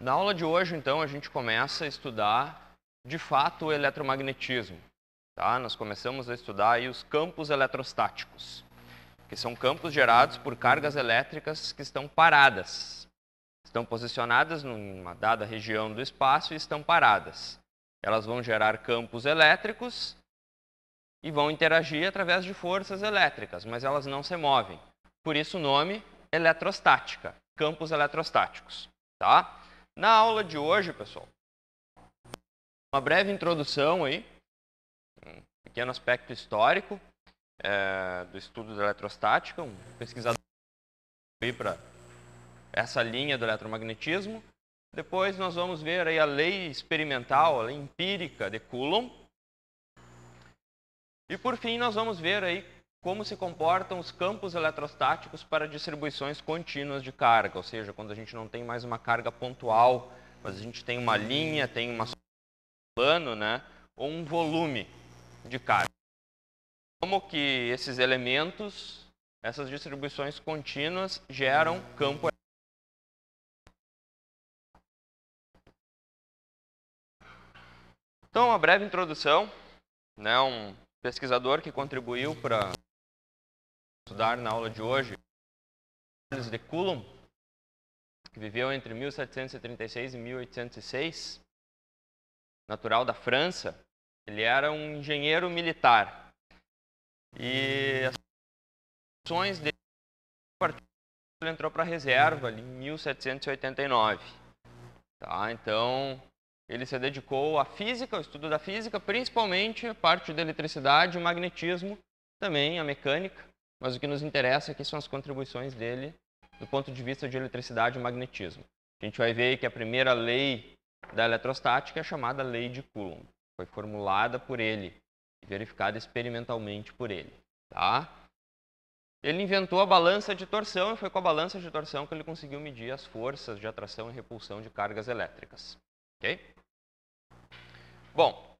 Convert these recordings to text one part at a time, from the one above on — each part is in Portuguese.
Na aula de hoje, então, a gente começa a estudar, de fato, o eletromagnetismo. Tá? Nós começamos a estudar aí os campos eletrostáticos, que são campos gerados por cargas elétricas que estão paradas. Estão posicionadas numa dada região do espaço e estão paradas. Elas vão gerar campos elétricos e vão interagir através de forças elétricas, mas elas não se movem. Por isso o nome eletrostática, campos eletrostáticos. Tá? Na aula de hoje, pessoal, uma breve introdução aí, um pequeno aspecto histórico do estudo da eletrostática, um pesquisador aí para essa linha do eletromagnetismo. Depois nós vamos ver aí a lei experimental, a lei empírica de Coulomb. E por fim nós vamos ver aí como se comportam os campos eletrostáticos para distribuições contínuas de carga, ou seja, quando a gente não tem mais uma carga pontual, mas a gente tem uma linha, tem um plano, né, ou um volume de carga. Como que esses elementos, essas distribuições contínuas, geram campo eletrostático. Então, uma breve introdução, né, um pesquisador que contribuiu para estudar na aula de hoje, Charles de Coulomb, que viveu entre 1736 e 1806, natural da França. Ele era um engenheiro militar. E as funções dele, ele entrou para a reserva ali, em 1789. Tá? Então, ele se dedicou à física, ao estudo da física, principalmente a parte da eletricidade, o magnetismo, também a mecânica. Mas o que nos interessa aqui são as contribuições dele do ponto de vista de eletricidade e magnetismo. A gente vai ver que a primeira lei da eletrostática é a chamada lei de Coulomb. Foi formulada por ele e verificada experimentalmente por ele. Tá? Ele inventou a balança de torção e foi com a balança de torção que ele conseguiu medir as forças de atração e repulsão de cargas elétricas. Ok? Bom,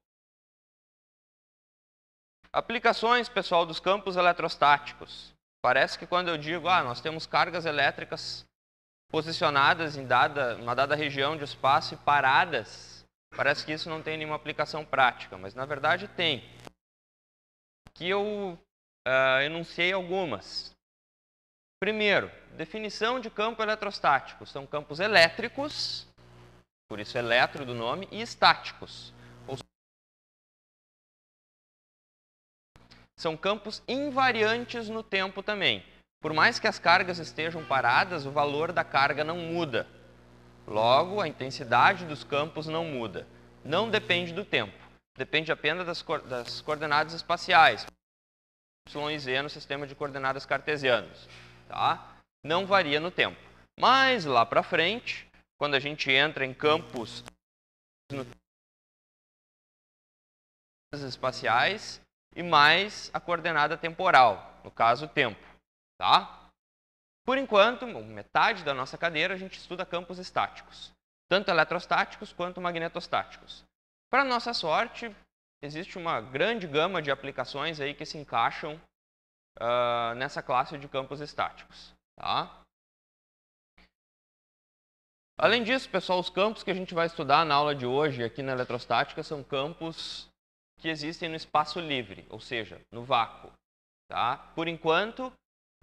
aplicações, pessoal, dos campos eletrostáticos. Parece que quando eu digo, nós temos cargas elétricas posicionadas em uma dada região de espaço e paradas, parece que isso não tem nenhuma aplicação prática, mas na verdade tem. Aqui eu enunciei algumas. Primeiro, definição de campo eletrostático. São campos elétricos, por isso eletro do nome, e estáticos. São campos invariantes no tempo também. Por mais que as cargas estejam paradas, o valor da carga não muda. Logo, a intensidade dos campos não muda. Não depende do tempo. Depende apenas das coordenadas espaciais. Y e Z no sistema de coordenadas cartesianos. Tá? Não varia no tempo. Mas lá para frente, quando a gente entra em campos espaciais e mais a coordenada temporal, no caso o tempo. Tá? Por enquanto, metade da nossa cadeira a gente estuda campos estáticos, tanto eletrostáticos quanto magnetostáticos. Para nossa sorte, existe uma grande gama de aplicações aí que se encaixam nessa classe de campos estáticos. Tá? Além disso, pessoal, os campos que a gente vai estudar na aula de hoje aqui na eletrostática são campos que existem no espaço livre, ou seja, no vácuo. Tá? Por enquanto,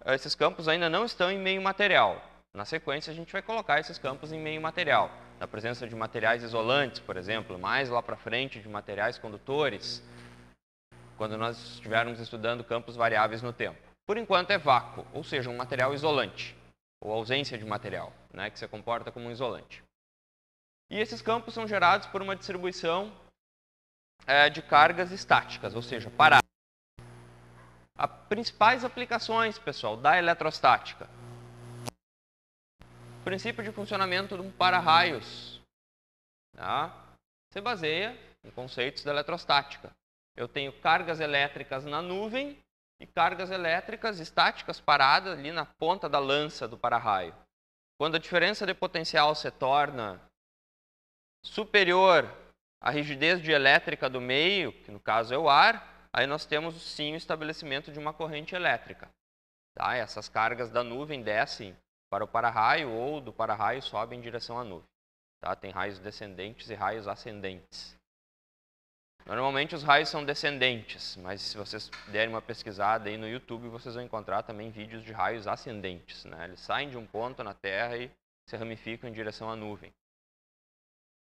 esses campos ainda não estão em meio material. Na sequência, a gente vai colocar esses campos em meio material, na presença de materiais isolantes, por exemplo, mais lá para frente de materiais condutores, quando nós estivermos estudando campos variáveis no tempo. Por enquanto é vácuo, ou seja, um material isolante, ou ausência de material, né, que se comporta como um isolante. E esses campos são gerados por uma distribuição de cargas estáticas, ou seja, paradas. As principais aplicações, pessoal, da eletrostática. O princípio de funcionamento de um para-raios, tá? Se baseia em conceitos da eletrostática. Eu tenho cargas elétricas na nuvem e cargas elétricas estáticas paradas ali na ponta da lança do para-raio. Quando a diferença de potencial se torna superior à rigidez dielétrica do meio, que no caso é o ar, aí nós temos sim o estabelecimento de uma corrente elétrica. Tá? Essas cargas da nuvem descem para o para-raio ou do para-raio sobem em direção à nuvem. Tá? Tem raios descendentes e raios ascendentes. Normalmente os raios são descendentes, mas se vocês derem uma pesquisada aí no YouTube, vocês vão encontrar também vídeos de raios ascendentes, né? Eles saem de um ponto na Terra e se ramificam em direção à nuvem.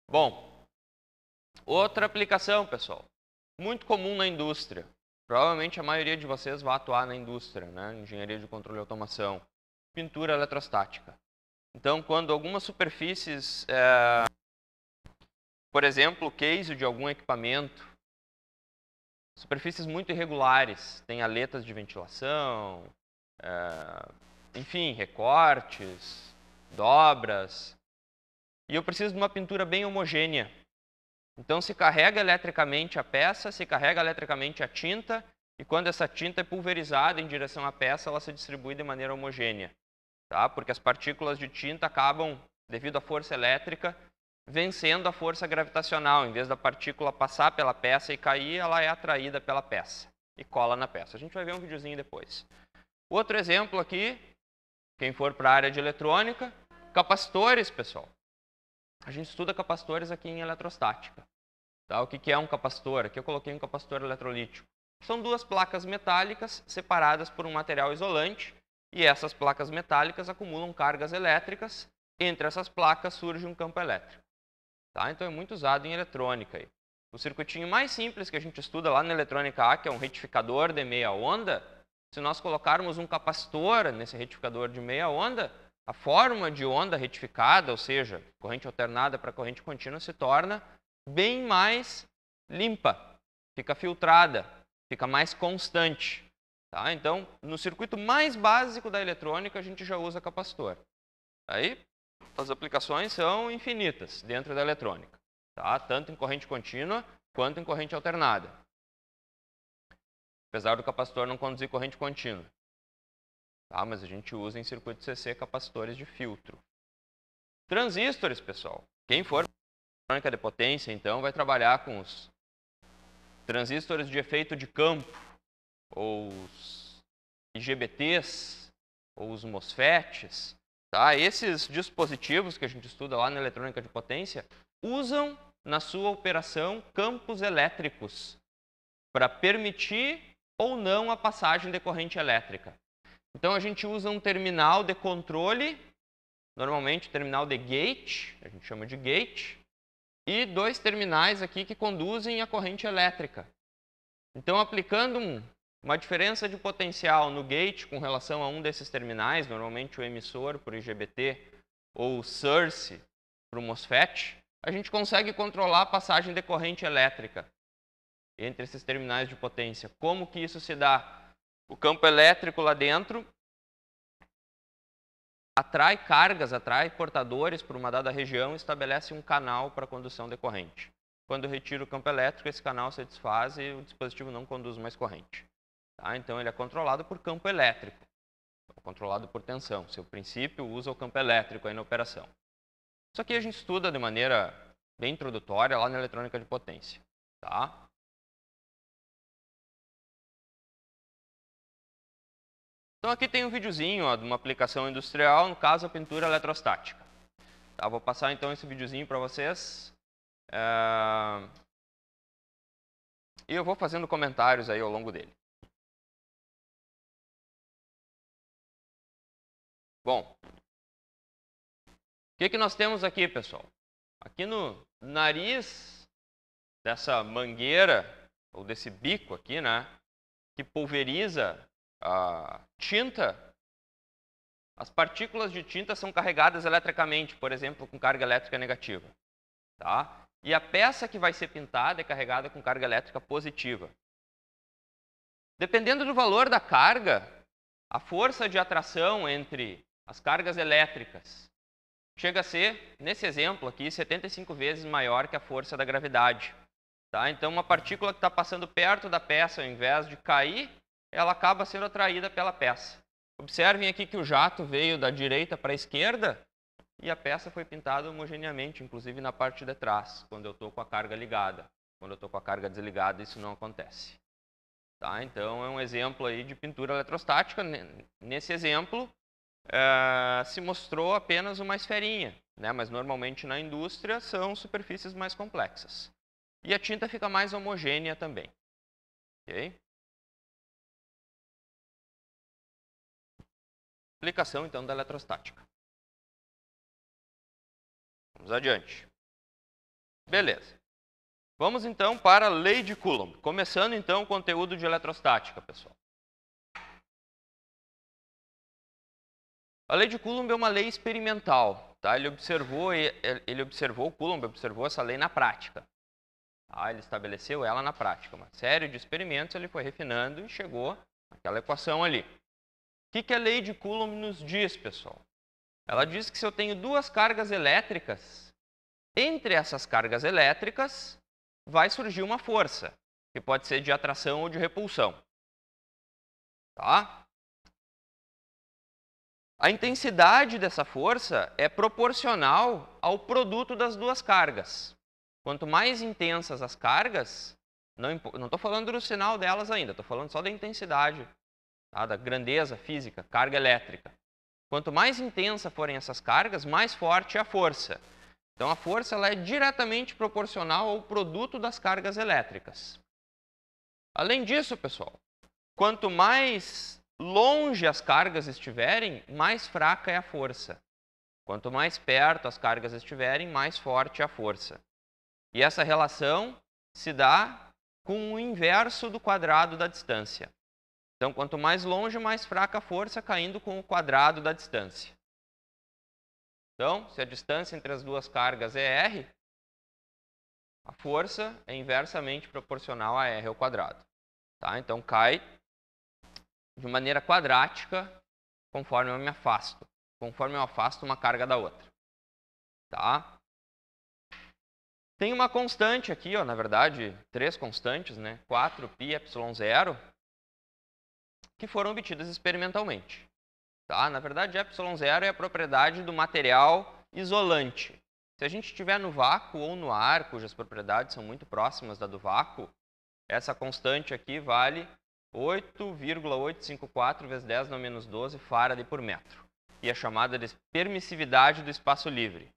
Bom, outra aplicação, pessoal, muito comum na indústria. Provavelmente a maioria de vocês vai atuar na indústria, né? Engenharia de controle e automação. Pintura eletrostática. Então, quando algumas superfícies, por exemplo, o case de algum equipamento, superfícies muito irregulares, tem aletas de ventilação, enfim, recortes, dobras, e eu preciso de uma pintura bem homogênea. Então, se carrega eletricamente a peça, se carrega eletricamente a tinta, e quando essa tinta é pulverizada em direção à peça, ela se distribui de maneira homogênea. Tá? Porque as partículas de tinta acabam, devido à força elétrica, vencendo a força gravitacional. Em vez da partícula passar pela peça e cair, ela é atraída pela peça e cola na peça. A gente vai ver um videozinho depois. Outro exemplo aqui, quem for para a área de eletrônica, capacitores, pessoal. A gente estuda capacitores aqui em eletrostática. Tá? O que é um capacitor? Aqui eu coloquei um capacitor eletrolítico. São duas placas metálicas separadas por um material isolante e essas placas metálicas acumulam cargas elétricas. Entre essas placas surge um campo elétrico. Tá? Então é muito usado em eletrônica. Aí. O circuitinho mais simples que a gente estuda lá na eletrônica A, que é um retificador de meia onda, se nós colocarmos um capacitor nesse retificador de meia onda, a forma de onda retificada, ou seja, corrente alternada para corrente contínua, se torna bem mais limpa, fica filtrada, fica mais constante. Tá? Então, no circuito mais básico da eletrônica, a gente já usa capacitor. Aí, as aplicações são infinitas dentro da eletrônica, tá? Tanto em corrente contínua quanto em corrente alternada. Apesar do capacitor não conduzir corrente contínua. Tá? Mas a gente usa em circuito CC capacitores de filtro. Transistores, pessoal. Quem for eletrônica de potência, então, vai trabalhar com os transistores de efeito de campo, ou os IGBTs, ou os MOSFETs. Tá? Esses dispositivos que a gente estuda lá na eletrônica de potência usam na sua operação campos elétricos para permitir ou não a passagem de corrente elétrica. Então a gente usa um terminal de controle, normalmente terminal de gate, a gente chama de gate, e dois terminais aqui que conduzem a corrente elétrica. Então aplicando uma diferença de potencial no gate com relação a um desses terminais, normalmente o emissor para o IGBT ou o source para o MOSFET, a gente consegue controlar a passagem de corrente elétrica entre esses terminais de potência. Como que isso se dá? O campo elétrico lá dentro atrai cargas, atrai portadores para uma dada região e estabelece um canal para a condução de corrente. Quando eu retiro o campo elétrico, esse canal se desfaz e o dispositivo não conduz mais corrente. Tá? Então, ele é controlado por campo elétrico, controlado por tensão. Seu princípio usa o campo elétrico aí na operação. Isso aqui a gente estuda de maneira bem introdutória lá na eletrônica de potência. Tá? Então, aqui tem um videozinho de uma aplicação industrial, no caso, a pintura eletrostática. Tá? Vou passar, então, esse videozinho para vocês. E eu vou fazendo comentários aí ao longo dele. Bom, o que nós temos aqui, pessoal? Aqui no nariz dessa mangueira, ou desse bico aqui, né, que pulveriza a tinta, as partículas de tinta são carregadas eletricamente, por exemplo, com carga elétrica negativa. Tá? E a peça que vai ser pintada é carregada com carga elétrica positiva. Dependendo do valor da carga, a força de atração entre as cargas elétricas chega a ser, nesse exemplo aqui, 75 vezes maior que a força da gravidade. Tá? Então, uma partícula que está passando perto da peça, ao invés de cair, ela acaba sendo atraída pela peça. Observem aqui que o jato veio da direita para a esquerda e a peça foi pintada homogeneamente, inclusive na parte de trás, quando eu estou com a carga ligada. Quando eu estou com a carga desligada, isso não acontece. Tá? Então, é um exemplo aí de pintura eletrostática. Nesse exemplo, se mostrou apenas uma esferinha. né? Mas normalmente na indústria são superfícies mais complexas. E a tinta fica mais homogênea também. Ok? Aplicação, então, da eletrostática. Vamos adiante. Beleza. Vamos, então, para a lei de Coulomb. Começando, então, o conteúdo de eletrostática, pessoal. A lei de Coulomb é uma lei experimental. Tá? Coulomb observou essa lei na prática. Tá? Ele estabeleceu ela na prática. Uma série de experimentos, ele foi refinando e chegou àquela equação ali. O que a lei de Coulomb nos diz, pessoal? Ela diz que se eu tenho duas cargas elétricas, entre essas cargas elétricas vai surgir uma força, que pode ser de atração ou de repulsão. Tá? A intensidade dessa força é proporcional ao produto das duas cargas. Quanto mais intensas as cargas, não estou falando do sinal delas ainda, estou falando só da intensidade, tá? Da grandeza física, carga elétrica. Quanto mais intensa forem essas cargas, mais forte é a força. Então a força ela é diretamente proporcional ao produto das cargas elétricas. Além disso, pessoal, quanto mais longe as cargas estiverem, mais fraca é a força. Quanto mais perto as cargas estiverem, mais forte é a força. E essa relação se dá com o inverso do quadrado da distância. Então, quanto mais longe, mais fraca a força, caindo com o quadrado da distância. Então, se a distância entre as duas cargas é R, a força é inversamente proporcional a R ao quadrado. Tá? Então, cai de maneira quadrática conforme eu me afasto. Conforme eu afasto uma carga da outra. Tá? Tem uma constante aqui, ó, na verdade, três constantes, né? 4πε0, que foram obtidas experimentalmente. Tá? Na verdade, ε0 é a propriedade do material isolante. Se a gente estiver no vácuo ou no ar, cujas propriedades são muito próximas da do vácuo, essa constante aqui vale 8,854 vezes 10 na menos 12 farad por metro. E é chamada de permissividade do espaço livre.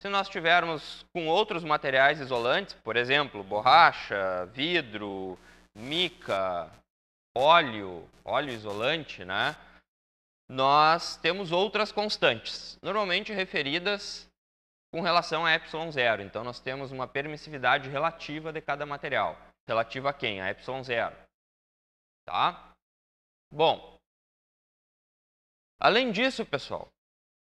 Se nós tivermos com outros materiais isolantes, por exemplo, borracha, vidro, mica, óleo isolante, né? Nós temos outras constantes, normalmente referidas com relação a ε0. Então, nós temos uma permissividade relativa de cada material. Relativa a quem? A ε0. Tá? Bom, além disso, pessoal,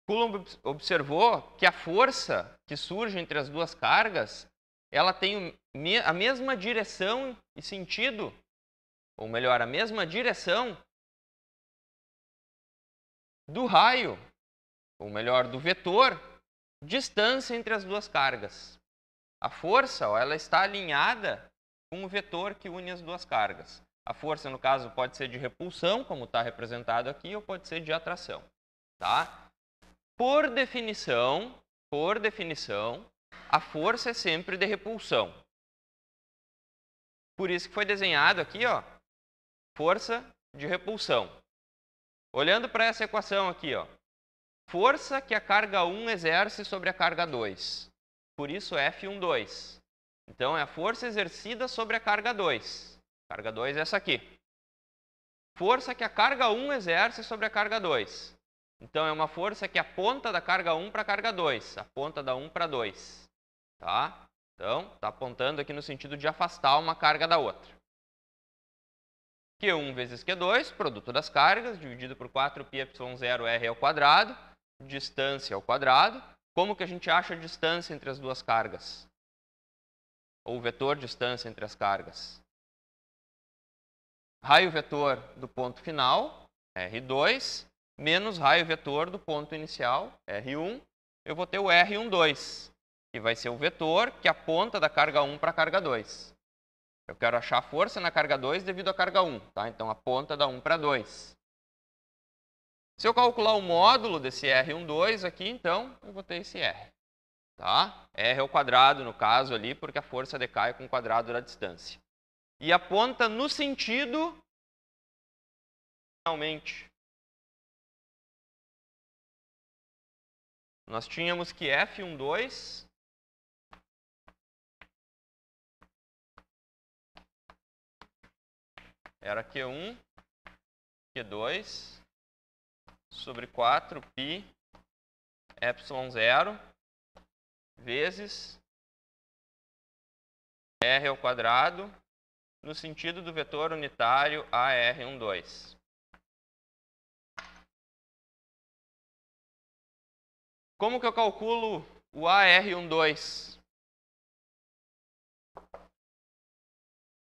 Coulomb observou que a força que surge entre as duas cargas, ela tem a mesma direção e sentido, ou melhor, a mesma direção do raio, ou melhor, do vetor, distância entre as duas cargas. A força, ó, ela está alinhada com o vetor que une as duas cargas. A força, no caso, pode ser de repulsão, como está representado aqui, ou pode ser de atração. Tá? Por definição, a força é sempre de repulsão. Por isso que foi desenhado aqui, ó, força de repulsão. Olhando para essa equação aqui, ó, força que a carga 1 exerce sobre a carga 2. Por isso, F12. Então, é a força exercida sobre a carga 2. Carga 2 é essa aqui. Força que a carga 1 exerce sobre a carga 2. Então, é uma força que aponta da carga 1 para a carga 2. Aponta da 1 para 2. Tá? Então, está apontando aqui no sentido de afastar uma carga da outra. Q1 vezes Q2, produto das cargas, dividido por 4πε0r ao quadrado, distância ao quadrado. Como que a gente acha a distância entre as duas cargas? Ou o vetor distância entre as cargas? Raio vetor do ponto final, R2, menos raio vetor do ponto inicial, R1, eu vou ter o R12, que vai ser o vetor que aponta da carga 1 para a carga 2. Eu quero achar a força na carga 2 devido à carga 1, tá? Então aponta da 1 para 2. Se eu calcular o módulo desse R12 aqui, então eu vou ter esse R. Tá? R ao quadrado, no caso ali, porque a força decai com o quadrado da distância. E aponta no sentido, finalmente, nós tínhamos que F12 era Q1, Q2 sobre 4π ε0 vezes R ao quadrado no sentido do vetor unitário AR12. Como que eu calculo o AR12?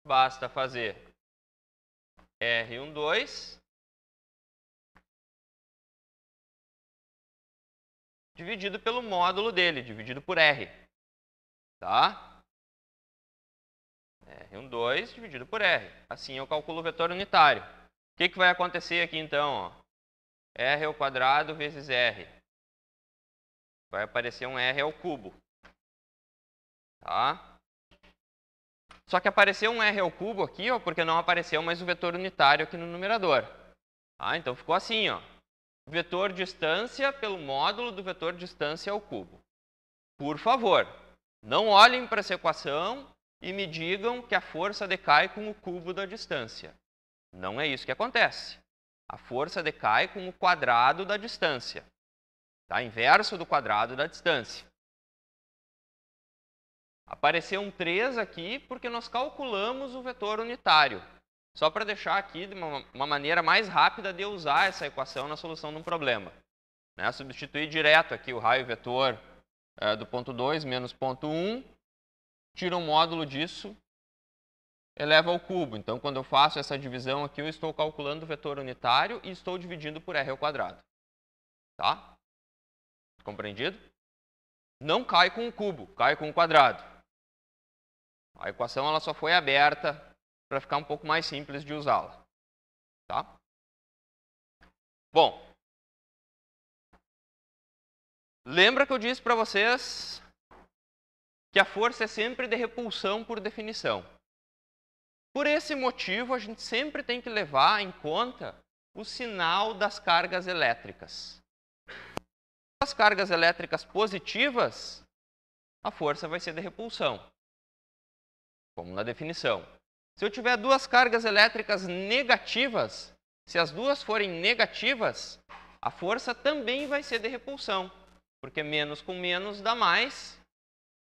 Basta fazer R12 dividido pelo módulo dele, dividido por R. Tá? R12 dividido por R. Assim eu calculo o vetor unitário. O que vai acontecer aqui então? Ó? R ao quadrado vezes R. Vai aparecer um R ao cubo. Tá? Só que apareceu um R ao cubo aqui, ó, porque não apareceu mais o vetor unitário aqui no numerador. Tá? Então ficou assim, ó. Vetor distância pelo módulo do vetor distância ao cubo. Por favor, não olhem para essa equação e me digam que a força decai com o cubo da distância. Não é isso que acontece. A força decai com o quadrado da distância. Tá? Inverso do quadrado da distância. Apareceu um 3 aqui porque nós calculamos o vetor unitário. Só para deixar aqui de uma maneira mais rápida de usar essa equação na solução de um problema. Né? Substituir direto aqui o raio vetor do ponto 2 menos ponto 1, tira um módulo disso, eleva ao cubo. Então, quando eu faço essa divisão aqui, eu estou calculando o vetor unitário e estou dividindo por R ao quadrado. Tá? Compreendido? Não cai com o cubo, cai com o quadrado. A equação ela só foi aberta para ficar um pouco mais simples de usá-la. Tá? Bom, lembra que eu disse para vocês que a força é sempre de repulsão por definição. Por esse motivo, a gente sempre tem que levar em conta o sinal das cargas elétricas. As cargas elétricas positivas, a força vai ser de repulsão, como na definição. Se eu tiver duas cargas elétricas negativas, se as duas forem negativas, a força também vai ser de repulsão, porque menos com menos dá mais,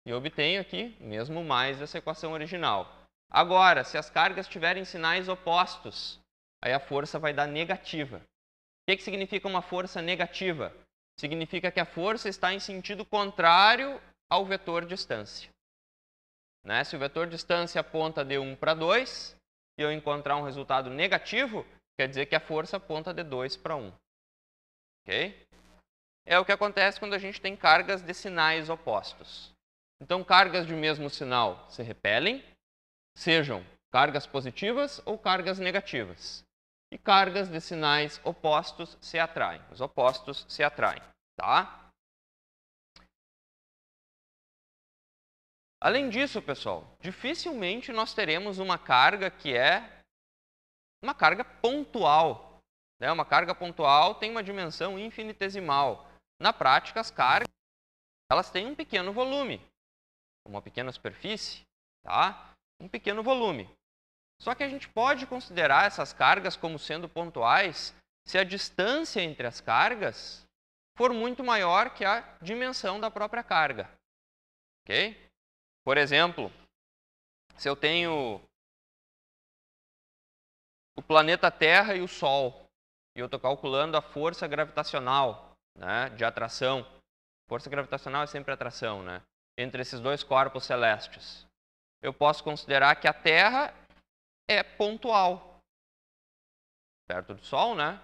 e eu obtenho aqui mesmo mais dessa equação original. Agora, se as cargas tiverem sinais opostos, aí a força vai dar negativa. O que significa uma força negativa? Significa que a força está em sentido contrário ao vetor distância. Né? Se o vetor distância aponta de 1 para 2 e eu encontrar um resultado negativo, quer dizer que a força aponta de 2 para 1. Ok? É o que acontece quando a gente tem cargas de sinais opostos. Então, cargas de mesmo sinal se repelem, sejam cargas positivas ou cargas negativas. E cargas de sinais opostos se atraem. Os opostos se atraem. Tá? Além disso, pessoal, dificilmente nós teremos uma carga que é uma carga pontual. Né? Uma carga pontual tem uma dimensão infinitesimal. Na prática, as cargas elas têm um pequeno volume, uma pequena superfície, tá? Um pequeno volume. Só que a gente pode considerar essas cargas como sendo pontuais se a distância entre as cargas for muito maior que a dimensão da própria carga. Ok? Por exemplo, se eu tenho o planeta Terra e o Sol, e eu estou calculando a força gravitacional, né, de atração. Força gravitacional é sempre atração, né, entre esses dois corpos celestes. Eu posso considerar que a Terra é pontual, perto do Sol, né?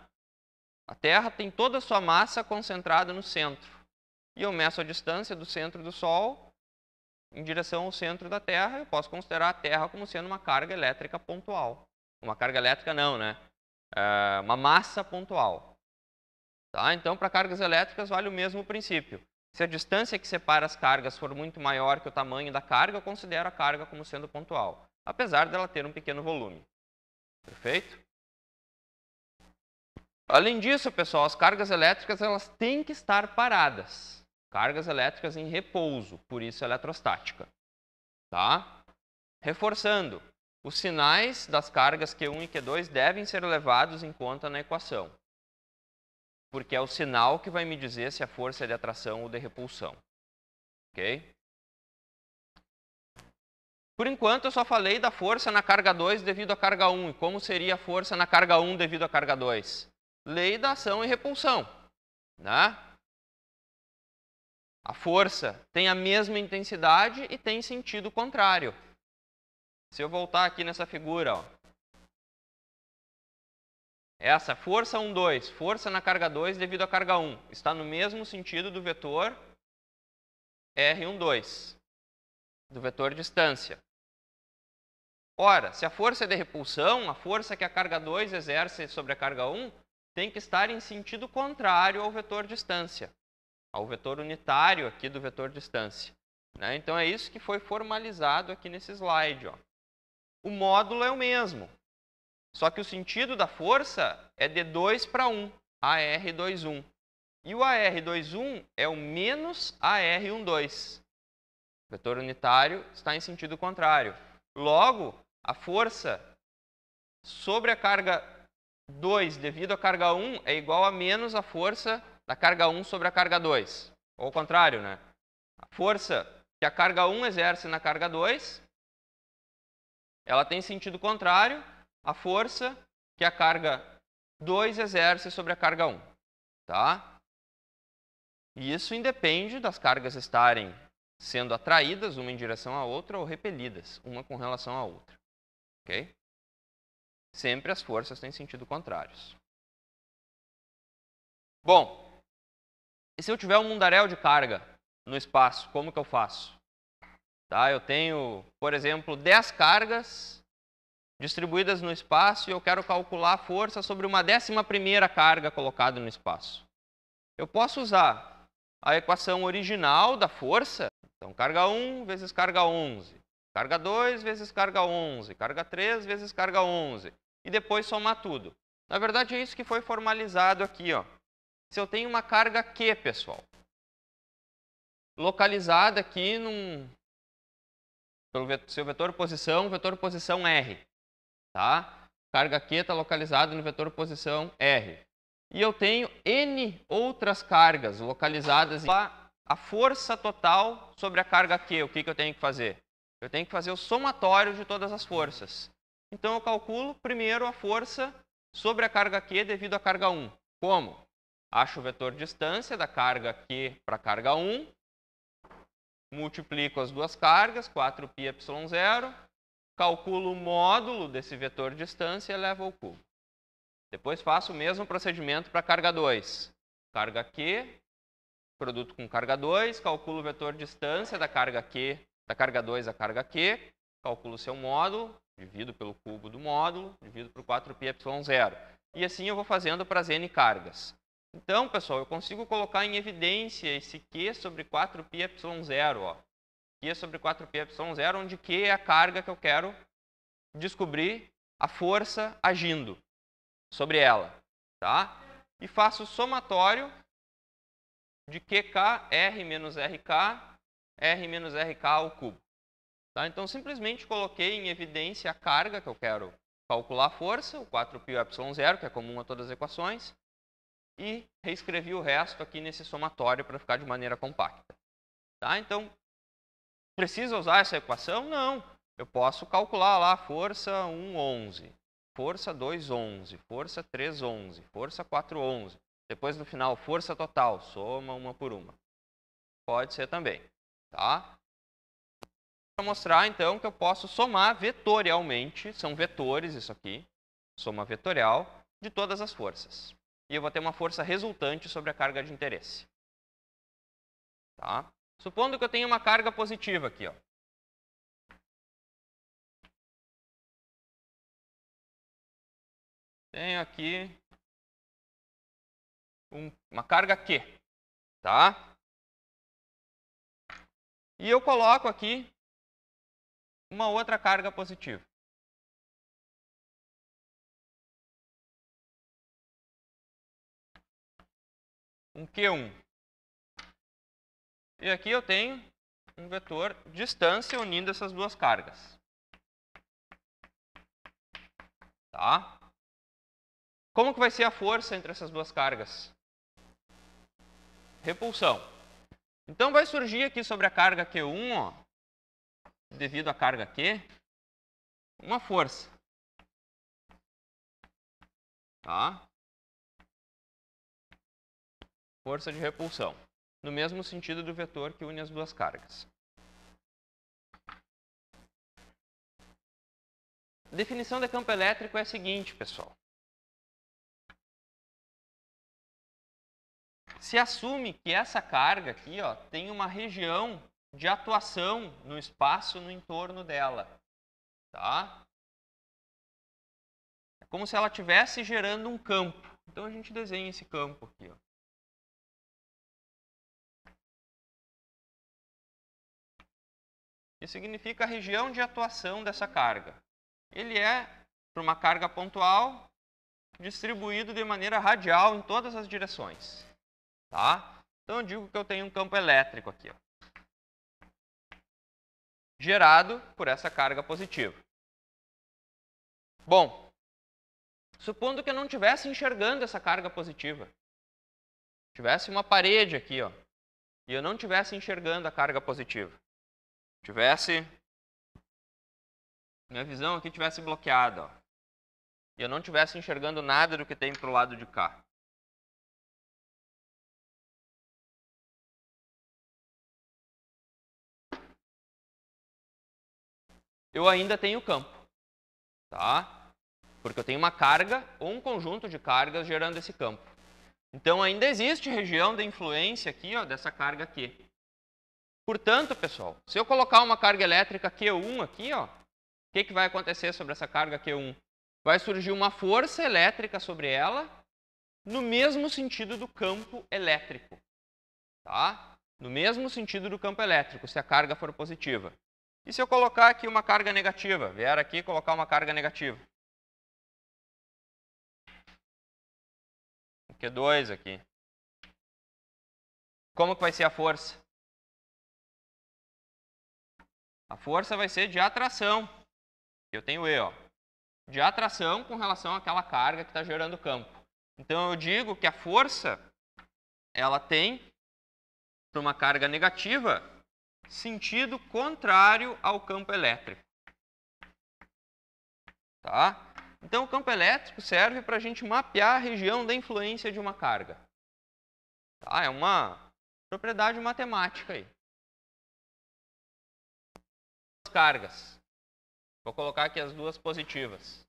A Terra tem toda a sua massa concentrada no centro. E eu meço a distância do centro do Sol em direção ao centro da Terra, eu posso considerar a Terra como sendo uma carga elétrica pontual. Uma carga elétrica não, né? Uma massa pontual. Tá? Então, para cargas elétricas vale o mesmo princípio. Se a distância que separa as cargas for muito maior que o tamanho da carga, eu considero a carga como sendo pontual, apesar dela ter um pequeno volume. Perfeito? Além disso, pessoal, as cargas elétricas elas têm que estar paradas. Cargas elétricas em repouso, por isso eletrostática. Tá? Reforçando, os sinais das cargas Q1 e Q2 devem ser levados em conta na equação, porque é o sinal que vai me dizer se a força é de atração ou de repulsão. Ok? Por enquanto, eu só falei da força na carga 2 devido à carga 1. E como seria a força na carga 1 devido à carga 2? Lei da ação e repulsão. Né? A força tem a mesma intensidade e tem sentido contrário. Se eu voltar aqui nessa figura, ó, essa força 1, 2, força na carga 2 devido à carga 1, está no mesmo sentido do vetor R1, 2, do vetor distância. Ora, se a força é de repulsão, a força que a carga 2 exerce sobre a carga 1 tem que estar em sentido contrário ao vetor distância, ao vetor unitário aqui do vetor distância. Né? Então é isso que foi formalizado aqui nesse slide. Ó. O módulo é o mesmo, só que o sentido da força é de 2 para 1, AR21. E o AR21 é o menos AR12. O vetor unitário está em sentido contrário. Logo, a força sobre a carga 2 devido à carga 1 é igual a menos a força da carga 1 sobre a carga 2. Ou ao contrário, né? A força que a carga 1 exerce na carga 2, ela tem sentido contrário à força que a carga 2 exerce sobre a carga 1. Tá? E isso independe das cargas estarem sendo atraídas uma em direção à outra ou repelidas uma com relação à outra. Ok? Sempre as forças têm sentido contrários. Bom, e se eu tiver um mundaréu de carga no espaço, como que eu faço? Tá, eu tenho, por exemplo, 10 cargas distribuídas no espaço e eu quero calcular a força sobre uma 11ª carga colocada no espaço. Eu posso usar a equação original da força, então carga 1 vezes carga 11, carga 2 vezes carga 11, carga 3 vezes carga 11, e depois somar tudo. Na verdade, é isso que foi formalizado aqui. Ó. Se eu tenho uma carga Q, pessoal, localizada aqui pelo seu vetor posição R. Tá? Carga Q está localizada no vetor posição R. E eu tenho N outras cargas localizadas em a força total sobre a carga Q. O que eu tenho que fazer? Eu tenho que fazer o somatório de todas as forças. Então eu calculo primeiro a força sobre a carga Q devido à carga 1. Como? Acho o vetor distância da carga Q para a carga 1, multiplico as duas cargas, 4πε0, calculo o módulo desse vetor distância e elevo ao cubo. Depois faço o mesmo procedimento para a carga 2. Carga Q, produto com carga 2, calculo o vetor distância da carga Q, da carga 2 à carga Q, calculo o seu módulo, divido pelo cubo do módulo, divido por 4πε0. E assim eu vou fazendo para as N cargas. Então, pessoal, eu consigo colocar em evidência esse Q sobre 4πε0. Ó. Q sobre 4πε0, onde Q é a carga que eu quero descobrir a força agindo sobre ela. Tá? E faço o somatório de QK, R menos RK, R menos RK ao cubo. Tá? Então, simplesmente coloquei em evidência a carga que eu quero calcular a força, o 4πε0, que é comum a todas as equações, e reescrevi o resto aqui nesse somatório para ficar de maneira compacta. Tá? Então, precisa usar essa equação? Não. Eu posso calcular lá força 1,11, força 2,11, força 3,11, força 4,11. Depois, no final, força total, soma uma por uma. Pode ser também. Tá? Para mostrar, então, que eu posso somar vetorialmente, são vetores isso aqui, soma vetorial, de todas as forças. E eu vou ter uma força resultante sobre a carga de interesse. Tá? Supondo que eu tenha uma carga positiva aqui. Ó. Tenho aqui uma carga Q. Tá? E eu coloco aqui uma outra carga positiva. Um Q1. E aqui eu tenho um vetor distância unindo essas duas cargas. Tá? Como que vai ser a força entre essas duas cargas? Repulsão. Então vai surgir aqui sobre a carga Q1, ó, devido à carga Q, uma força. Tá? Força de repulsão. No mesmo sentido do vetor que une as duas cargas. A definição de campo elétrico é a seguinte, pessoal. Se assume que essa carga aqui, ó, tem uma região de atuação no espaço no entorno dela. Tá? É como se ela estivesse gerando um campo. Então a gente desenha esse campo aqui. Ó. Que significa a região de atuação dessa carga. Ele é, para uma carga pontual, distribuído de maneira radial em todas as direções. Tá? Então eu digo que eu tenho um campo elétrico aqui, ó, gerado por essa carga positiva. Bom, supondo que eu não estivesse enxergando essa carga positiva, tivesse uma parede aqui, ó, e eu não estivesse enxergando a carga positiva, minha visão aqui tivesse bloqueada, ó, e eu não estivesse enxergando nada do que tem para o lado de cá. Eu ainda tenho campo, tá? Porque eu tenho uma carga ou um conjunto de cargas gerando esse campo. Então ainda existe região de influência aqui, ó, dessa carga Q. Portanto, pessoal, se eu colocar uma carga elétrica Q1 aqui, ó, o que vai acontecer sobre essa carga Q1? Vai surgir uma força elétrica sobre ela no mesmo sentido do campo elétrico. Tá? No mesmo sentido do campo elétrico, se a carga for positiva. E se eu colocar aqui uma carga negativa? Vier aqui e colocar uma carga negativa. O Q2 aqui. Como que vai ser a força? A força vai ser de atração. Eu tenho E, ó, de atração com relação àquela carga que está gerando campo. Então eu digo que a força ela tem, para uma carga negativa, sentido contrário ao campo elétrico. Tá? Então o campo elétrico serve para a gente mapear a região da influência de uma carga. Tá? É uma propriedade matemática aí. Cargas. Vou colocar aqui as duas positivas.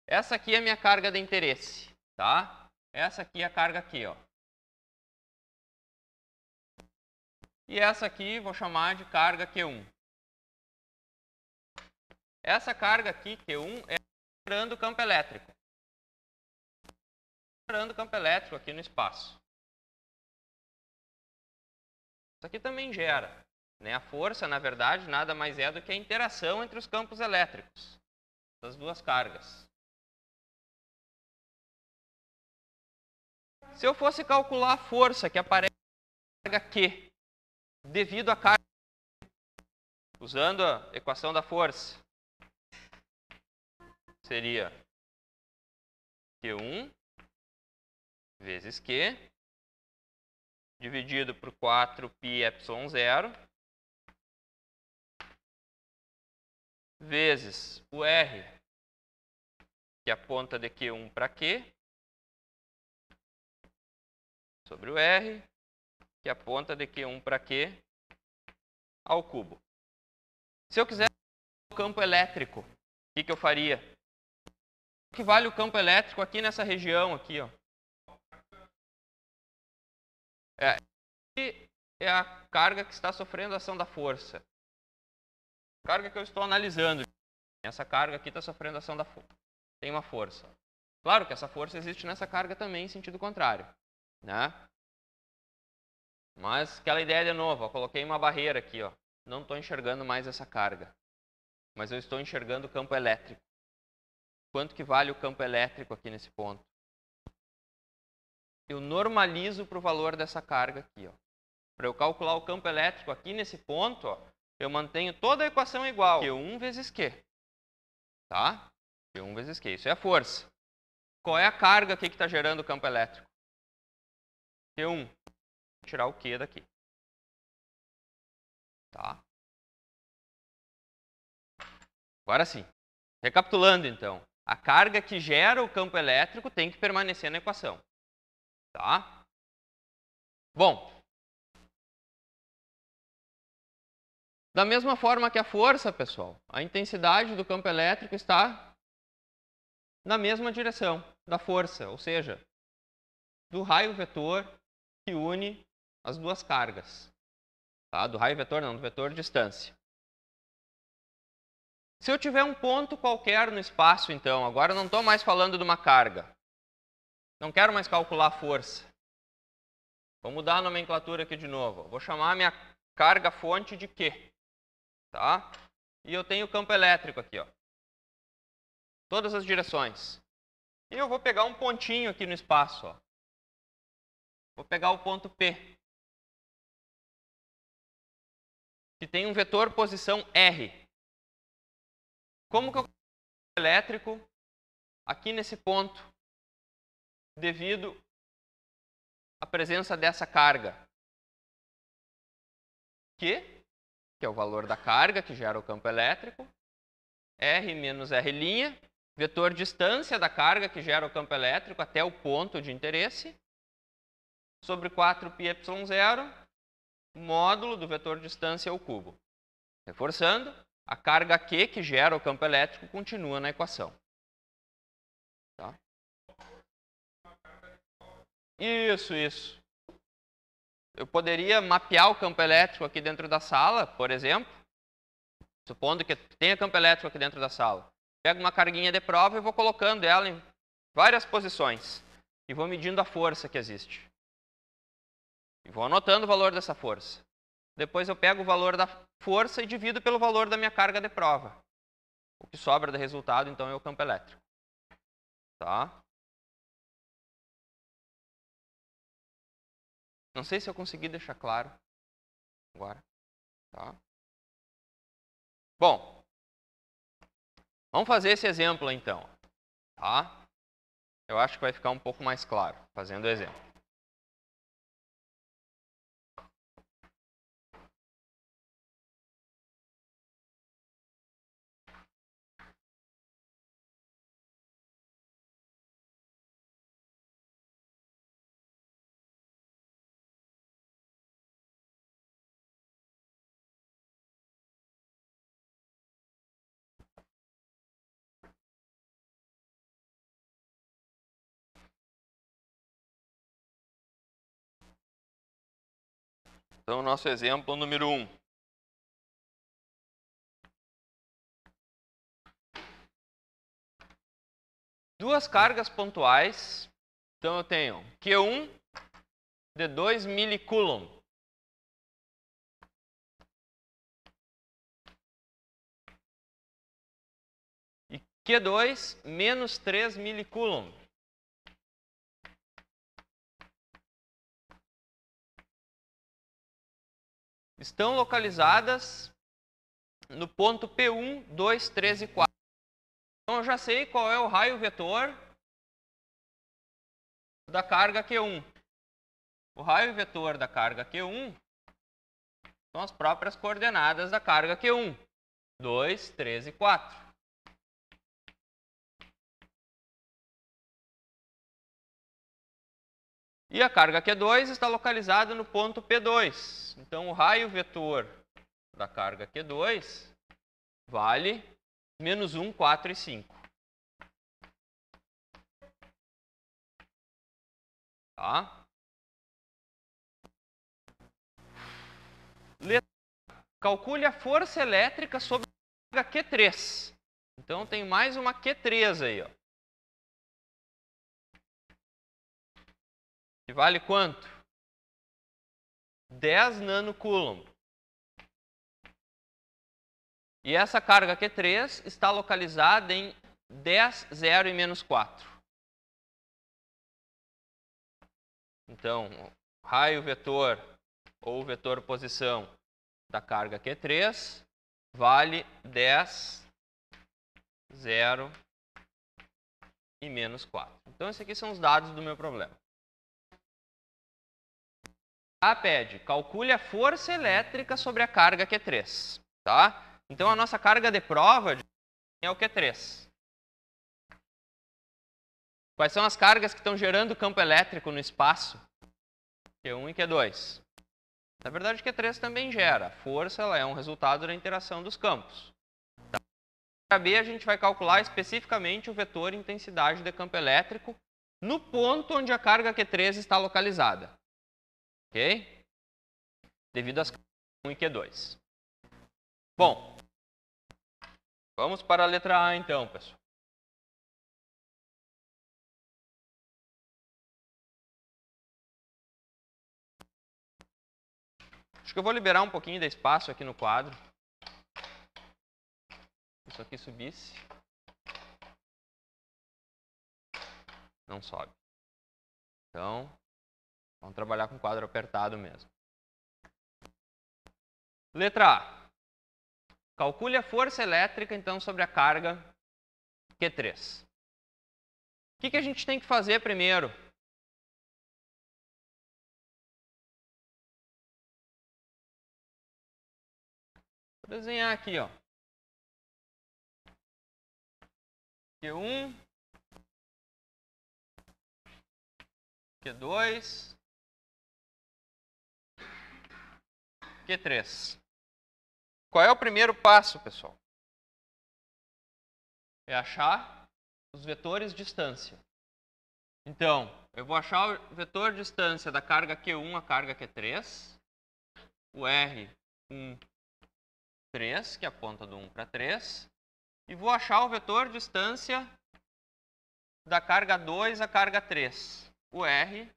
Essa aqui é a minha carga de interesse, tá? Essa aqui é a carga aqui, ó. E essa aqui vou chamar de carga Q1. Essa carga aqui, Q1, é gerando campo elétrico. Gerando campo elétrico aqui no espaço. Isso aqui também gera. Né? A força, na verdade, nada mais é do que a interação entre os campos elétricos. Das duas cargas. Se eu fosse calcular a força que aparece na carga Q, devido à carga, usando a equação da força, seria Q1 vezes Q, dividido por 4πε0, vezes o R, que aponta de Q1 para Q, sobre o R, que aponta de Q1 para Q, ao cubo. Se eu quiser o campo elétrico, o que eu faria? O que vale o campo elétrico aqui nessa região aqui, ó? É a carga que está sofrendo a ação da força. A carga que eu estou analisando. Essa carga aqui está sofrendo a ação da força. Tem uma força. Claro que essa força existe nessa carga também em sentido contrário. Né? Mas aquela ideia de novo, ó, coloquei uma barreira aqui. Ó. Não estou enxergando mais essa carga. Mas eu estou enxergando o campo elétrico. Quanto que vale o campo elétrico aqui nesse ponto? eu normalizo para o valor dessa carga aqui. Para eu calcular o campo elétrico aqui nesse ponto, eu mantenho toda a equação igual. Q1 vezes Q. Tá? Q1 vezes Q. Isso é a força. Qual é a carga aqui que está gerando o campo elétrico? Q1. Vou tirar o Q daqui. Tá? Agora sim. Recapitulando, então. A carga que gera o campo elétrico tem que permanecer na equação. Tá? Bom. Da mesma forma que a força, pessoal, a intensidade do campo elétrico está na mesma direção da força, ou seja, do raio vetor que une as duas cargas. Tá? Do raio vetor não, do vetor distância. Se eu tiver um ponto qualquer no espaço, então, agora eu não estou mais falando de uma carga. Não quero mais calcular a força. Vou mudar a nomenclatura aqui de novo. Vou chamar a minha carga fonte de Q. Tá? E eu tenho o campo elétrico aqui. Todas as direções. E eu vou pegar um pontinho aqui no espaço. Vou pegar o ponto P. Que tem um vetor posição R. Como que eu calculo o elétrico aqui nesse ponto devido à presença dessa carga? Q, que é o valor da carga que gera o campo elétrico, R menos R', vetor distância da carga que gera o campo elétrico até o ponto de interesse, sobre 4πε0, módulo do vetor distância ao cubo. Reforçando, a carga Q que gera o campo elétrico continua na equação. Tá? Isso. Eu poderia mapear o campo elétrico aqui dentro da sala, por exemplo, supondo que tenha campo elétrico aqui dentro da sala. Pego uma carguinha de prova e vou colocando ela em várias posições. E vou medindo a força que existe. E vou anotando o valor dessa força. Depois eu pego o valor da força e divido pelo valor da minha carga de prova. O que sobra de resultado, então, é o campo elétrico. Tá? Não sei se eu consegui deixar claro agora. Tá? Bom, vamos fazer esse exemplo, então. Tá? Eu acho que vai ficar um pouco mais claro fazendo o exemplo. Então, o nosso exemplo número 1. Duas cargas pontuais. Então, eu tenho Q1 de 2 milicoulomb. E Q2 menos 3 milicoulomb. Estão localizadas no ponto P1, 2, 3 e 4. Então, eu já sei qual é o raio vetor da carga Q1. O raio vetor da carga Q1 são as próprias coordenadas da carga Q1. 2, 3 e 4. E a carga Q2 está localizada no ponto P2. Então, o raio vetor da carga Q2 vale menos 1, 4 e 5. Tá? Calcule a força elétrica sobre a carga Q3. Então, tem mais uma Q3 aí. Que vale quanto? 10 nanocoulomb. E essa carga Q3 está localizada em 10, 0 e menos 4. Então, raio vetor ou vetor posição da carga Q3 vale 10, 0 e menos 4. Então, esses aqui são os dados do meu problema. A pede, calcule a força elétrica sobre a carga Q3. Tá? Então, a nossa carga de prova é o Q3. Quais são as cargas que estão gerando campo elétrico no espaço? Q1 e Q2. Na verdade, Q3 também gera. A força ela é um resultado da interação dos campos. Para B, a gente vai calcular especificamente o vetor intensidade de campo elétrico no ponto onde a carga Q3 está localizada. Ok? Devido às cargas Q1 e Q2. Bom, vamos para a letra A então, pessoal. Acho que eu vou liberar um pouquinho de espaço aqui no quadro. Isso aqui subisse. Não sobe. Então, vamos trabalhar com o quadro apertado mesmo. Letra A. Calcule a força elétrica, então, sobre a carga Q3. O que a gente tem que fazer primeiro? Vou desenhar aqui, ó. Q1, Q2, Q3. Qual é o primeiro passo, pessoal? É achar os vetores de distância. Então, eu vou achar o vetor de distância da carga Q1 à carga Q3, o R1, 3, que aponta do 1 para 3, e vou achar o vetor de distância da carga 2 à carga 3, o R2,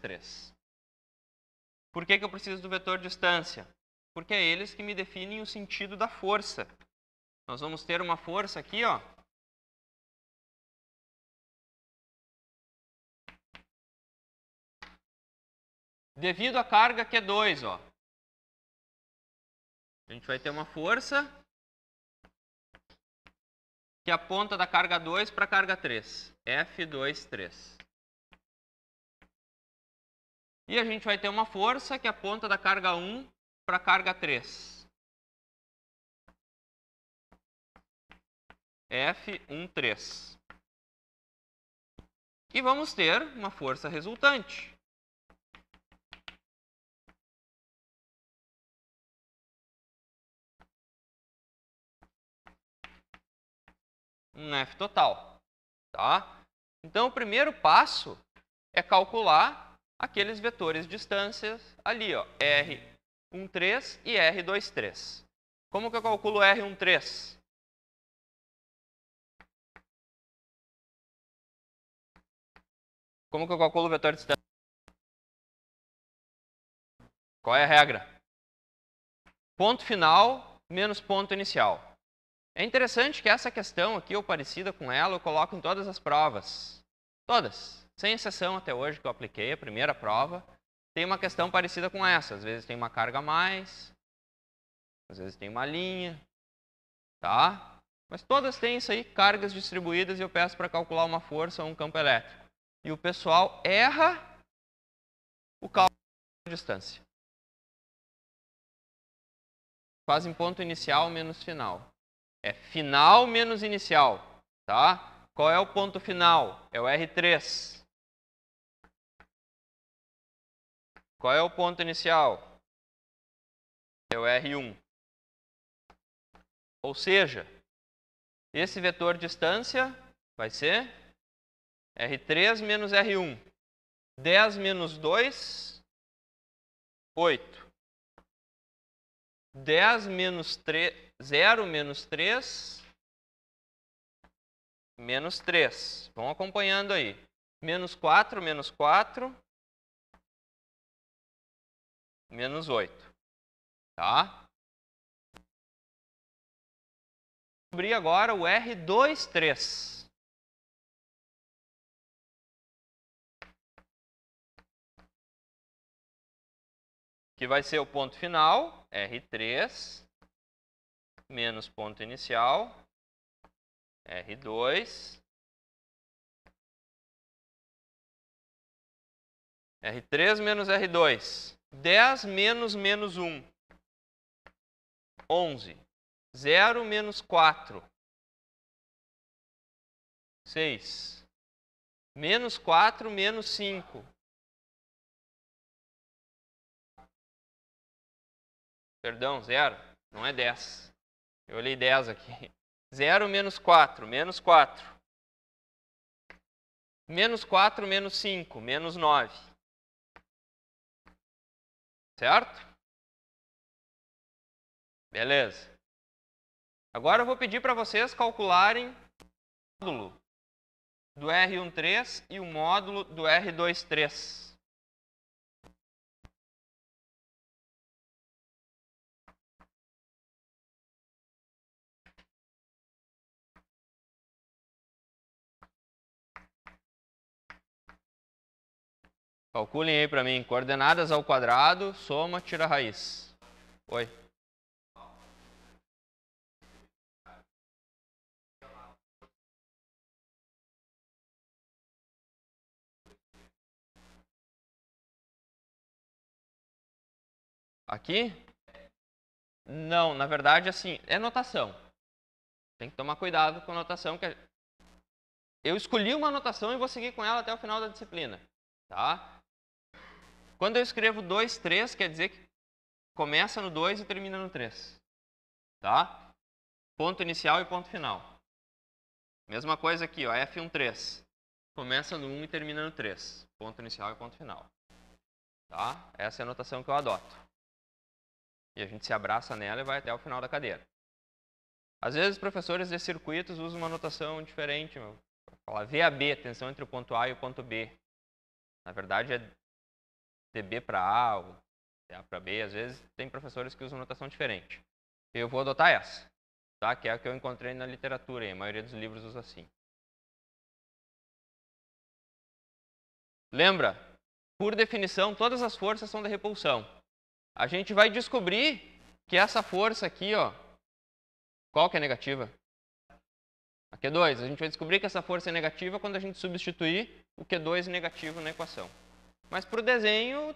3. Por que eu preciso do vetor de distância? Porque é eles que me definem o sentido da força. Nós vamos ter uma força aqui, ó. Devido à carga Q2, ó. A gente vai ter uma força que aponta da carga 2 para a carga 3. F2, 3. E a gente vai ter uma força que aponta da carga 1 para a carga 3. F1, 3. E vamos ter uma força resultante. Um F total. Tá? Então, o primeiro passo é calcular aqueles vetores de distâncias ali, ó, R13 e R23. Como que eu calculo R13? Como que eu calculo o vetor de distância? Qual é a regra? Ponto final menos ponto inicial. É interessante que essa questão aqui, ou parecida com ela, eu coloco em todas as provas. Todas. Sem exceção até hoje que eu apliquei, a primeira prova, tem uma questão parecida com essa. Às vezes tem uma carga a mais, às vezes tem uma linha, tá? Mas todas têm isso aí, cargas distribuídas, e eu peço para calcular uma força ou um campo elétrico. E o pessoal erra o cálculo de distância. Fazem ponto inicial menos final. É final menos inicial, tá? Qual é o ponto final? É o R3. Qual é o ponto inicial? É o R1. Ou seja, esse vetor de distância vai ser R3 menos R1. 10 menos 2, 8. 10 menos 3, 0 menos 3, menos 3. Vão acompanhando aí. Menos 4, menos 4, menos 8. Tá? Descobrir agora o R23. que vai ser o ponto final, R3, menos ponto inicial, R2, R3 menos R2, 10 menos menos 1, 11, 0 menos 4, 6, menos 4 menos 5, perdão, 0, não é 10, eu olhei 10 aqui, 0 menos 4, menos 4, menos 4 menos 5, menos 9, certo? Beleza. Agora eu vou pedir para vocês calcularem o módulo do R13 e o módulo do R23. Calculem aí para mim. Coordenadas ao quadrado, soma, tira a raiz. Oi. Aqui? Não, na verdade, assim, é notação. Tem que tomar cuidado com a notação. Eu escolhi uma notação e vou seguir com ela até o final da disciplina. Tá? Quando eu escrevo 2, 3, quer dizer que começa no 2 e termina no 3. Tá? Ponto inicial e ponto final. Mesma coisa aqui, ó, F13. Começa no 1 e termina no 3. Ponto inicial e ponto final. Tá? Essa é a notação que eu adoto. E a gente se abraça nela e vai até o final da cadeira. Às vezes, professores de circuitos usam uma notação diferente. Fala VAB, tensão entre o ponto A e o ponto B. Na verdade, é DB para A ou DA para B. Às vezes, tem professores que usam notação diferente. Eu vou adotar essa, tá? Que é a que eu encontrei na literatura. E a maioria dos livros usa assim. Lembra? Por definição, todas as forças são da repulsão. A gente vai descobrir que essa força aqui, ó, qual que é negativa? A Q2. A gente vai descobrir que essa força é negativa quando a gente substituir o Q2 negativo na equação. Mas para o desenho,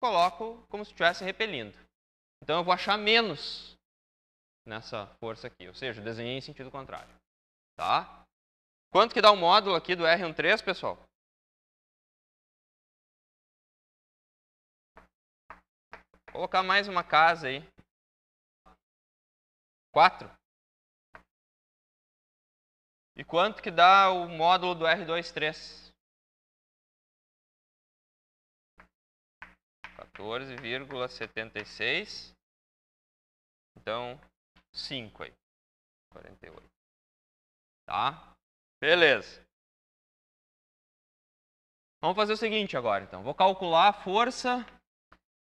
coloco como se estivesse repelindo. Então eu vou achar menos nessa força aqui, ou seja, desenhei em sentido contrário. Tá? Quanto que dá o módulo aqui do R13, pessoal? Vou colocar mais uma casa aí. 4. E quanto que dá o módulo do R23? 14,76. Então, 5 aí. 48. Tá? Beleza. Vamos fazer o seguinte agora, então. Vou calcular a força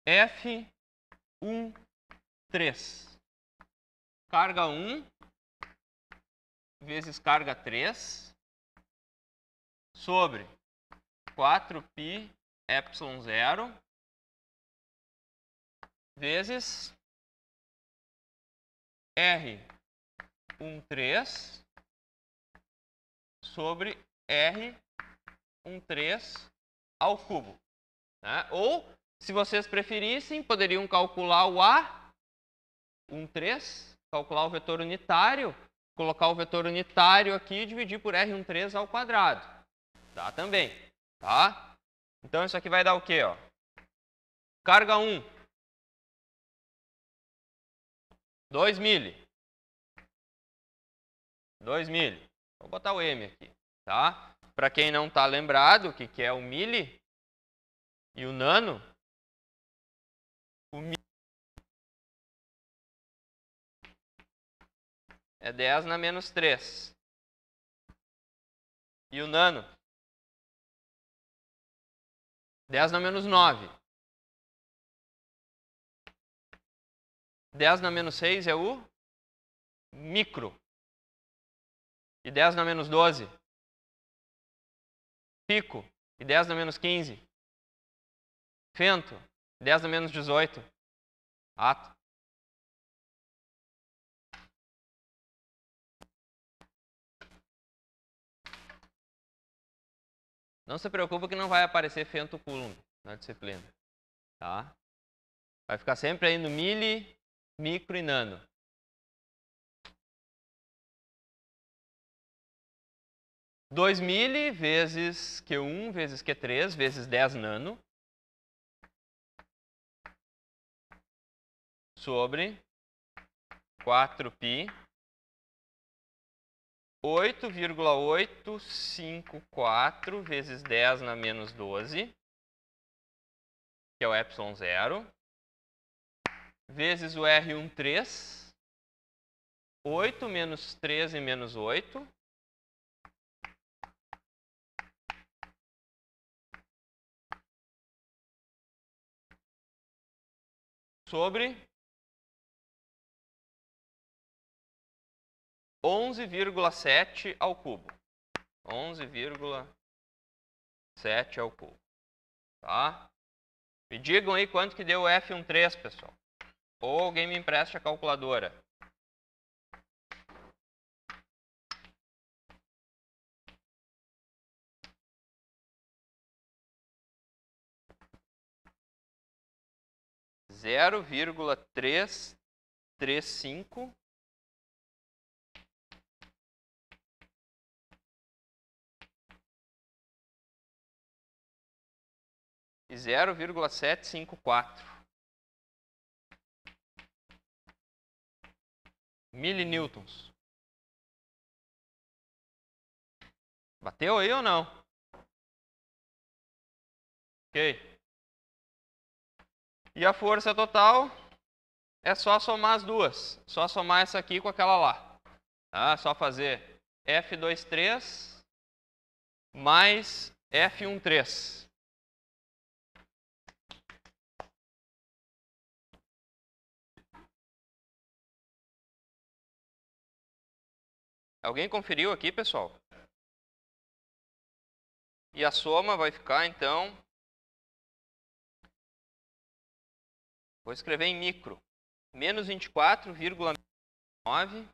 F13. Carga 1 vezes carga 3 sobre 4π epsilon 0 vezes R13 sobre R13 ao cubo. Né? Ou, se vocês preferissem, poderiam calcular o A13, calcular o vetor unitário, colocar o vetor unitário aqui e dividir por R13 ao quadrado. Tá também. Tá? Então, isso aqui vai dar o quê? Ó? Carga 1. 2 mili. 2 mili. Vou botar o M aqui. Tá? Para quem não está lembrado, o que é o mili e o nano, o mili é 10 na menos 3. E o nano, 10 na menos 9. 10 na menos 6 é o micro. E 10 na menos 12, pico. E 10 na menos 15, fento. 10 a menos 18. Ah. Não se preocupa que não vai aparecer femtocoulomb na disciplina. Tá? Vai ficar sempre aí no mili, micro e nano. Dois mili vezes Q1 vezes Q3 vezes 10 nano sobre 4π 8,854 vezes 10 na menos 12, que é o ε0, vezes o R13, 8 menos 13 menos 8, sobre 11,7 ao cubo. 11,7 ao cubo. Tá? Me digam aí quanto que deu o F13, pessoal. Ou alguém me empreste a calculadora. Zero vírgula 335 e 0,754 milinewtons. Bateu aí ou não? Ok. E a força total é só somar as duas. Só somar essa aqui com aquela lá. Tá? Só fazer F23 mais F13. Alguém conferiu aqui, pessoal? E a soma vai ficar, então... Vou escrever em micro. Menos 24,9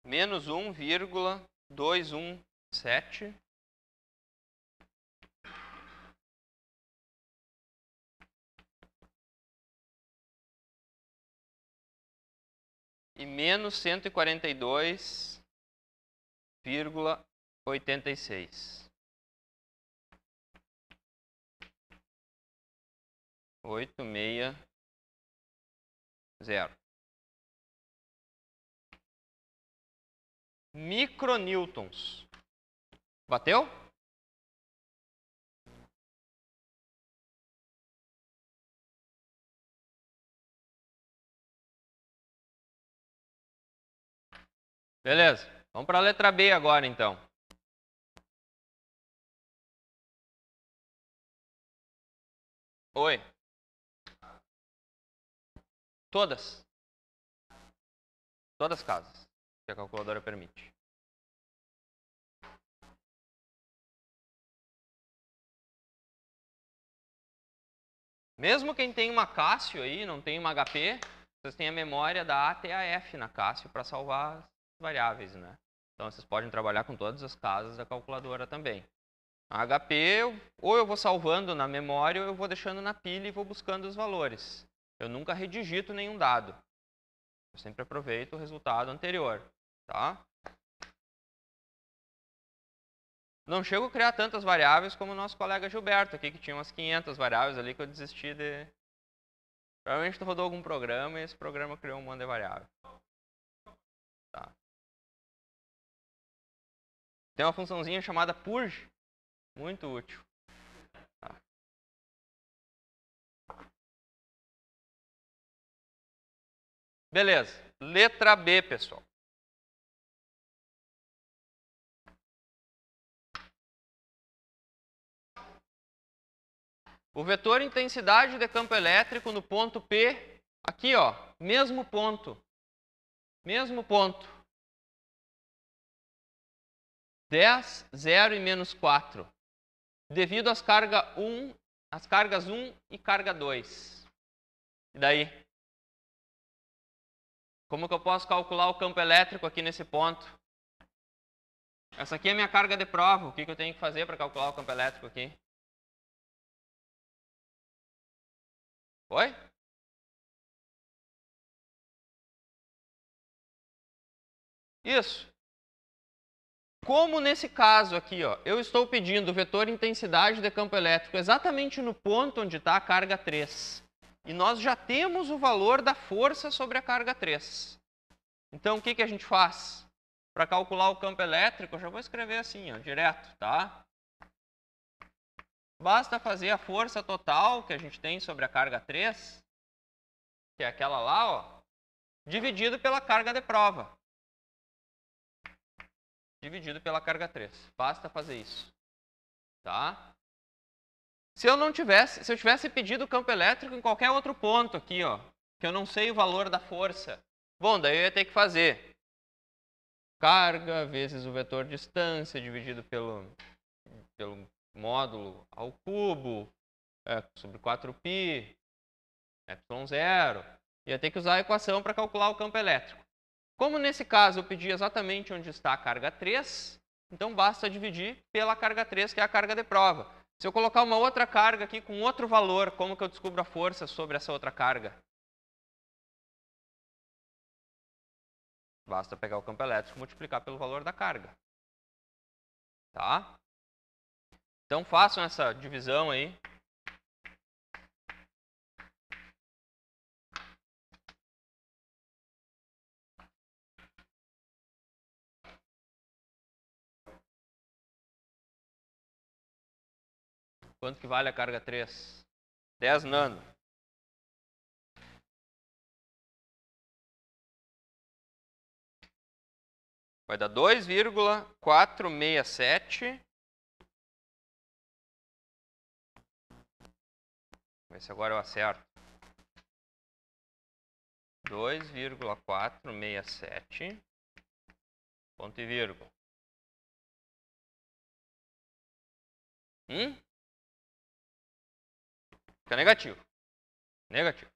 menos 1,217 e menos 142,86. 860. Micronewtons. Bateu? Beleza. Vamos para a letra B agora, então. Oi. Todas. Todas as casas que a calculadora permite. Mesmo quem tem uma Cássio aí, não tem uma HP, vocês têm a memória da A até a F na Cássio para salvar as variáveis, né? Então vocês podem trabalhar com todas as casas da calculadora também. A HP, ou eu vou salvando na memória, ou eu vou deixando na pilha e vou buscando os valores. Eu nunca redigito nenhum dado. Eu sempre aproveito o resultado anterior, tá? Não chego a criar tantas variáveis como o nosso colega Gilberto aqui, que tinha umas 500 variáveis ali que eu desisti de... Provavelmente rodou algum programa e esse programa criou um monte de variável. Tá. Tem uma funçãozinha chamada purge, muito útil. Tá. Beleza, letra B, pessoal. O vetor intensidade de campo elétrico no ponto P Aqui, ó, mesmo ponto. Mesmo ponto. 10, 0 e menos 4. Devido às cargas 1 e carga 2. E daí? Como que eu posso calcular o campo elétrico aqui nesse ponto? Essa aqui é a minha carga de prova. O que eu tenho que fazer para calcular o campo elétrico aqui? Oi? Isso. Como nesse caso aqui, ó, eu estou pedindo o vetor intensidade de campo elétrico exatamente no ponto onde está a carga 3. E nós já temos o valor da força sobre a carga 3. Então, o que a gente faz? Para calcular o campo elétrico, eu já vou escrever assim, ó, direto, tá? Basta fazer a força total que a gente tem sobre a carga 3, que é aquela lá, ó, dividido pela carga de prova. Dividido pela carga 3. Basta fazer isso. Tá? Se eu tivesse pedido o campo elétrico em qualquer outro ponto aqui, ó, que eu não sei o valor da força, bom, daí eu ia ter que fazer carga vezes o vetor distância dividido pelo módulo ao cubo, sobre 4π, ε0. Ia ter que usar a equação para calcular o campo elétrico. Como nesse caso eu pedi exatamente onde está a carga 3, então basta dividir pela carga 3, que é a carga de prova. Se eu colocar uma outra carga aqui com outro valor, como que eu descubro a força sobre essa outra carga? Basta pegar o campo elétrico e multiplicar pelo valor da carga. Tá? Então façam essa divisão aí. Quanto que vale a carga 3? 10 nano. Vai dar 2,467. Vê se agora eu acerto. 2,467. Ponto e vírgula. Fica negativo. Negativo.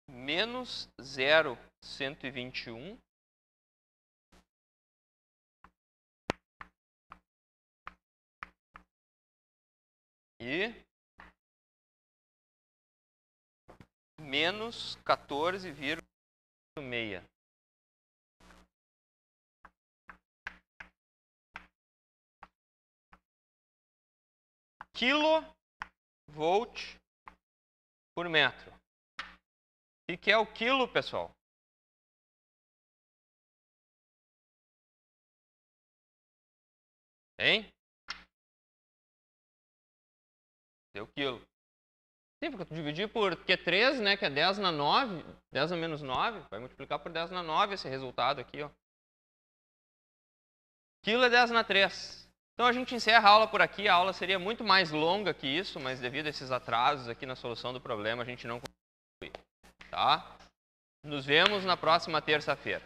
Menos 0,121. E menos 14,6. Kilovolt por metro. O que é o quilo, pessoal? Hein? Deu quilo. Sim, porque tu dividir por Q3, né, que é 10 na 9, 10 a menos 9, vai multiplicar por 10 na 9 esse resultado aqui, ó. Quilo é 10 na 3. Então a gente encerra a aula por aqui. A aula seria muito mais longa que isso, mas devido a esses atrasos aqui na solução do problema, a gente não conseguiu. Tá? Nos vemos na próxima terça-feira.